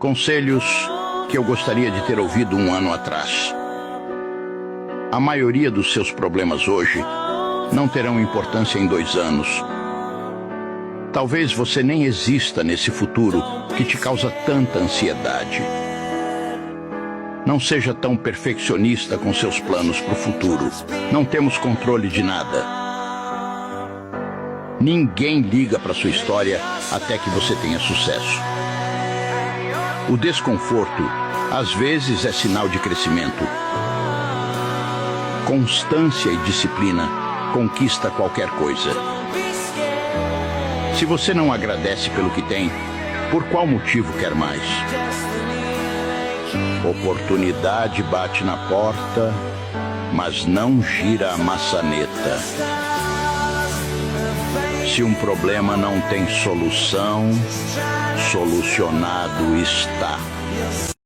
Conselhos que eu gostaria de ter ouvido um ano atrás. A maioria dos seus problemas hoje não terão importância em 2 anos. Talvez você nem exista nesse futuro que te causa tanta ansiedade. Não seja tão perfeccionista com seus planos para o futuro. Não temos controle de nada. Ninguém liga para sua história até que você tenha sucesso. O desconforto, às vezes, é sinal de crescimento. Constância e disciplina conquista qualquer coisa. Se você não agradece pelo que tem, por qual motivo quer mais? Oportunidade bate na porta, mas não gira a maçaneta. Se um problema não tem solução, solucionado está.